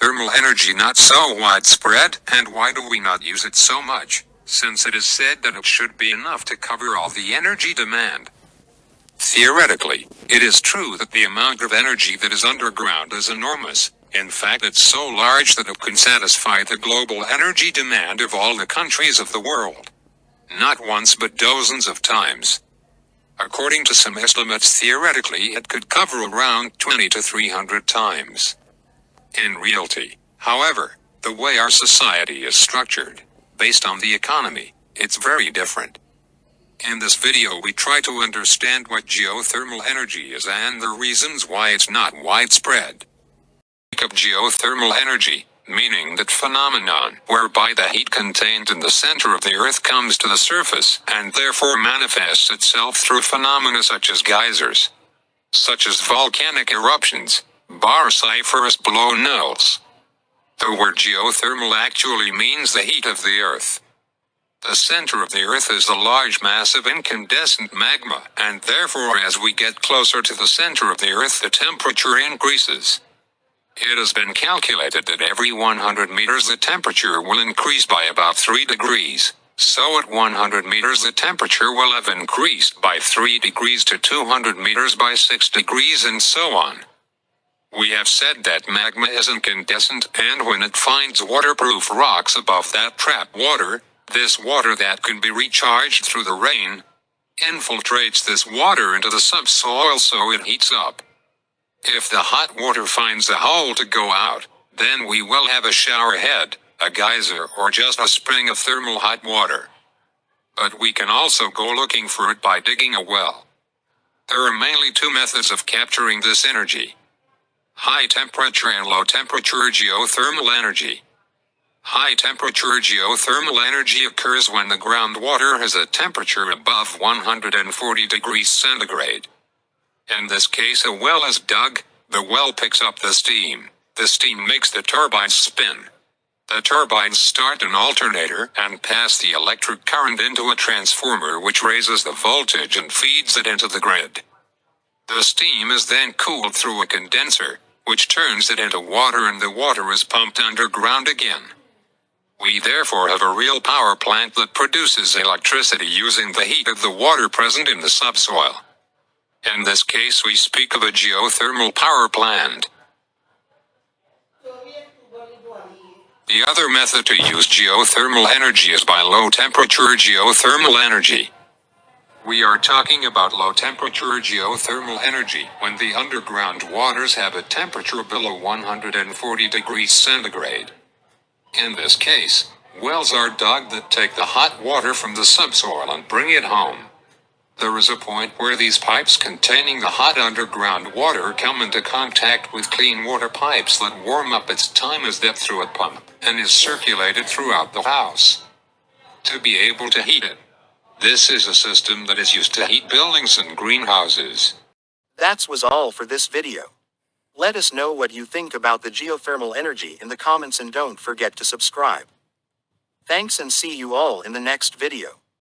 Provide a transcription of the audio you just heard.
Thermal energy not so widespread, and why do we not use it so much, since it is said that it should be enough to cover all the energy demand? Theoretically, it is true that the amount of energy that is underground is enormous. In fact, it's so large that it can satisfy the global energy demand of all the countries of the world. Not once but dozens of times. According to some estimates, theoretically it could cover around 20 to 300 times. In reality, however, the way our society is structured, based on the economy, it's very different. In this video we try to understand what geothermal energy is and the reasons why it's not widespread. Of geothermal energy, meaning that phenomenon whereby the heat contained in the center of the earth comes to the surface and therefore manifests itself through phenomena such as geysers, such as volcanic eruptions, barocyphorous blow nulls. The word geothermal actually means the heat of the earth. The center of the earth is a large mass of incandescent magma, and therefore as we get closer to the center of the earth the temperature increases. It has been calculated that every 100 meters the temperature will increase by about 3 degrees. So at 100 meters the temperature will have increased by 3 degrees to 200 meters by 6 degrees and so on. We have said that magma is incandescent, and when it finds waterproof rocks above that trapped water, this water that can be recharged through the rain, infiltrates this water into the subsoil so it heats up. If the hot water finds a hole to go out, then we will have a shower head, a geyser, or just a spring of thermal hot water. But we can also go looking for it by digging a well. There are mainly two methods of capturing this energy: high temperature and low temperature geothermal energy. High temperature geothermal energy occurs when the groundwater has a temperature above 140 degrees centigrade. In this case a well is dug, the well picks up the steam makes the turbines spin. The turbines start an alternator and pass the electric current into a transformer which raises the voltage and feeds it into the grid. The steam is then cooled through a condenser, which turns it into water, and the water is pumped underground again. We therefore have a real power plant that produces electricity using the heat of the water present in the subsoil. In this case we speak of a geothermal power plant. The other method to use geothermal energy is by low temperature geothermal energy. We are talking about low temperature geothermal energy when the underground waters have a temperature below 140 degrees centigrade. In this case, wells are dug that take the hot water from the subsoil and bring it home. There is a point where these pipes containing the hot underground water come into contact with clean water pipes that warm up its time as depth through a pump, and is circulated throughout the house to be able to heat it. This is a system that is used to heat buildings and greenhouses. That was all for this video. Let us know what you think about the geothermal energy in the comments and don't forget to subscribe. Thanks and see you all in the next video.